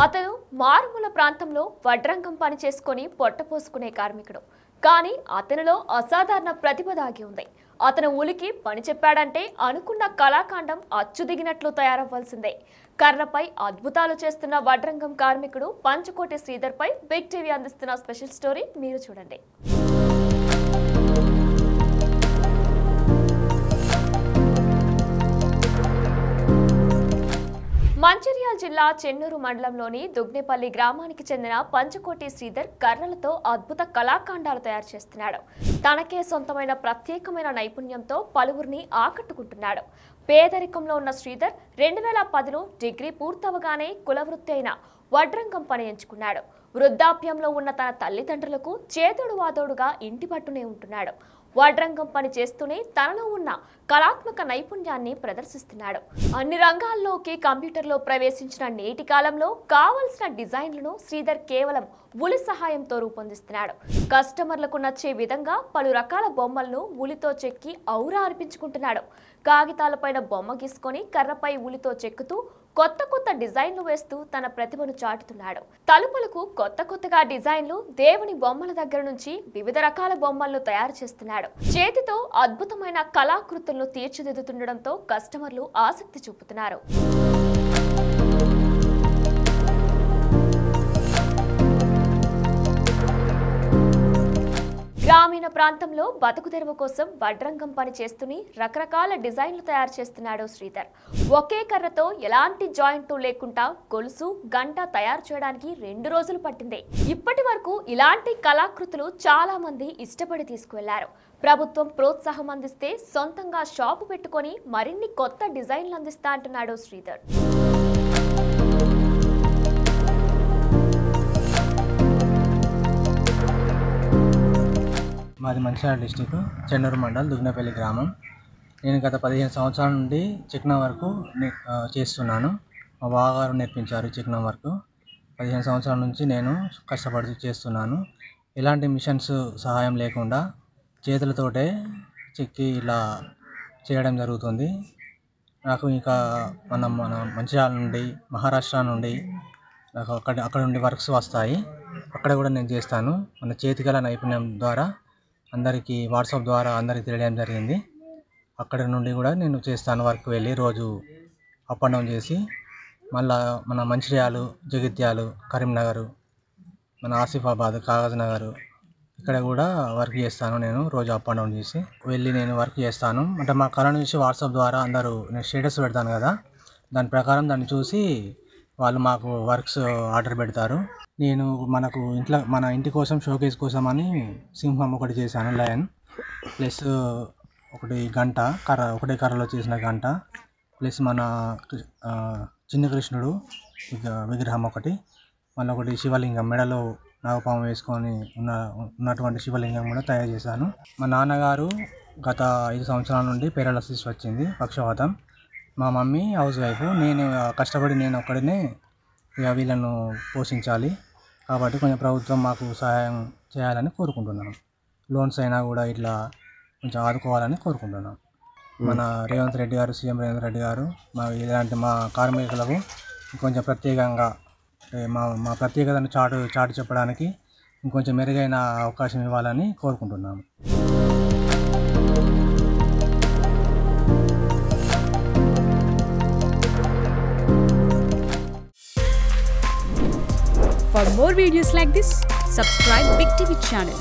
అతను మారుమూల ప్రాంతంలో వడ్రంగం పని చేసుకొని పొట్టపోసుకునే కార్మికుడు. కానీ అతనిలో అసాధారణ ప్రతిభ దాగి ఉంది. అతను ఉలికి పని చెప్పాడంటే అనుకున్న కళాఖండం అచ్చుదిగినట్లు తయారవ్వాల్సిందే. కర్రపై అద్భుతాలు చేస్తున్న వడ్రంగం కార్మికుడు పంచకోటి శ్రీధర్ పై బిగ్ టీవీ అందిస్తున్న స్పెషల్ స్టోరీ మీరు చూడండి. మంచిర్యాల జిల్లా చెన్నూరు మండలంలోని దుగ్నేపల్లి గ్రామానికి చెందిన పంచకోటి శ్రీధర్ కర్రలతో అద్భుత కళాఖండాలు తయారు చేస్తున్నాడు. తనకే సొంతమైన ప్రత్యేకమైన నైపుణ్యంతో పలువురిని ఆకట్టుకుంటున్నాడు. పేదరికంలో ఉన్న శ్రీధర్ 2010లో డిగ్రీ పూర్తవగానే కులవృత్తి అయిన వడ్రంగం పని ఎంచుకున్నాడు. వృద్ధాప్యంలో ఉన్న తన తల్లిదండ్రులకు చేదోడు వాదోడుగా ఇంటి పట్టునే ఉంటున్నాడు. వడ్రంగం పని చేస్తూనే తనలో ఉన్న కళాత్మక నైపుణ్యాన్ని ప్రదర్శిస్తున్నాడు. అన్ని రంగాల్లోకి కంప్యూటర్లో ప్రవేశించిన నేటి కాలంలో కావలసిన డిజైన్లను శ్రీధర్ కేవలం ఉలి సహాయంతో రూపొందిస్తున్నాడు. కస్టమర్లకు నచ్చే విధంగా పలు రకాల బొమ్మలను ఉలితో చెక్కి ఔరా అనిపించుకుంటున్నాడు. కాగితాలపైన బొమ్మ గీసుకొని కర్రపై ఉలితో చెక్కుతూ కొత్త కొత్త డిజైన్లు వేస్తూ తన ప్రతిభను చాటుతున్నాడు. తలుపులకు కొత్తగా డిజైన్లు, దేవుని బొమ్మల దగ్గర నుంచి వివిధ రకాల బొమ్మలను తయారు చేస్తున్నాడు. చేతితో అద్భుతమైన కళాకృతులను తీర్చిదిద్దుతుండడంతో కస్టమర్లు ఆసక్తి చూపుతున్నారు. గ్రామీణ ప్రాంతంలో బతుకు తెరువు కోసం వడ్రంగం పని చేస్తూనే రకరకాల డిజైన్లు తయారు చేస్తున్నాడు శ్రీధర్. ఒకే కర్రతో ఎలాంటి జాయింట్ లేకుండా గొలుసు, గంట తయారు చేయడానికి 2 రోజులు పట్టింది. ఇప్పటి వరకు ఇలాంటి కళాకృతులు చాలా మంది ఇష్టపడి తీసుకువెళ్లారు. ప్రభుత్వం ప్రోత్సాహం అందిస్తే సొంతంగా షాపు పెట్టుకొని మరిన్ని కొత్త డిజైన్లు అందిస్తా అంటున్నాడు శ్రీధర్. మాది మంచిర్యాల డిస్టిక్ చెన్నూరు మండల్ దుగ్నేపల్లి గ్రామం. నేను గత 15 సంవత్సరాల నుండి చిక్నం వర్క్ చేస్తున్నాను. మా బావగారు నేర్పించారు చిక్నం వర్క్. 15 సంవత్సరాల నుంచి నేను కష్టపడి చేస్తున్నాను. ఎలాంటి మిషన్స్ సహాయం లేకుండా చేతులతోటే చెక్కి ఇలా చేయడం జరుగుతుంది. నాకు ఇంకా మన మంచిర్యాల నుండి, మహారాష్ట్ర నుండి నాకు అక్కడ నుండి వర్క్స్ వస్తాయి. అక్కడ కూడా నేను చేస్తాను. మన చేతికళ నైపుణ్యం ద్వారా అందరికీ వాట్సాప్ ద్వారా అందరికీ తెలియడం జరిగింది. అక్కడ నుండి కూడా నేను చేస్తాను. వర్క్ వెళ్ళి రోజు అప్ అండ్ డౌన్ చేసి మళ్ళా మన మంచిర్యాల, జగిత్యాల, కరీంనగర్, మన ఆసిఫాబాద్, కాగజ్ నగర్ ఇక్కడ కూడా వర్క్ చేస్తాను. నేను రోజు అప్ అండ్ డౌన్ చేసి వెళ్ళి నేను వర్క్ చేస్తాను. అంటే మా కళను చూసి వాట్సాప్ ద్వారా అందరూ నేను స్టేటస్ పెడతాను కదా, దాని ప్రకారం దాన్ని చూసి వాళ్ళు మాకు వర్క్స్ ఆర్డర్ పెడతారు. నేను మన ఇంటి కోసం షోకేస్ కోసం అని సింహం ఒకటి చేశాను, లయన్. ప్లస్ ఒకటి గంట కర్ర, ఒకటే కర్రలో చేసిన గంట. ప్లస్ మన చిన్న కృష్ణుడు విగ్రహం ఒకటి. మళ్ళీ ఒకటి శివలింగం, మెడలో నాగపాము వేసుకొని ఉన్నటువంటి శివలింగం కూడా తయారు చేశాను. మా నాన్నగారు గత 5 సంవత్సరాల నుండి పెరాలసిస్ వచ్చింది, పక్షవాతం. మా మమ్మీ హౌస్ వైఫ్. నేను కష్టపడి నేను ఒక్కడినే ఇక వీళ్ళను పోషించాలి కాబట్టి కొంచెం ప్రభుత్వం మాకు సహాయం చేయాలని కోరుకుంటున్నాను. లోన్స్ అయినా కూడా ఇట్లా కొంచెం ఆదుకోవాలని కోరుకుంటున్నాను. మన రేవంత్ రెడ్డి గారు, సీఎం రేవంత్ రెడ్డి గారు ఇలాంటి మా కార్మికులకు కొంచెం ప్రత్యేకంగా మా ప్రత్యేకతను చాటి చెప్పడానికి ఇంకొంచెం మెరుగైన అవకాశం ఇవ్వాలని కోరుకుంటున్నాను. For more videos like this, subscribe Big TV channel.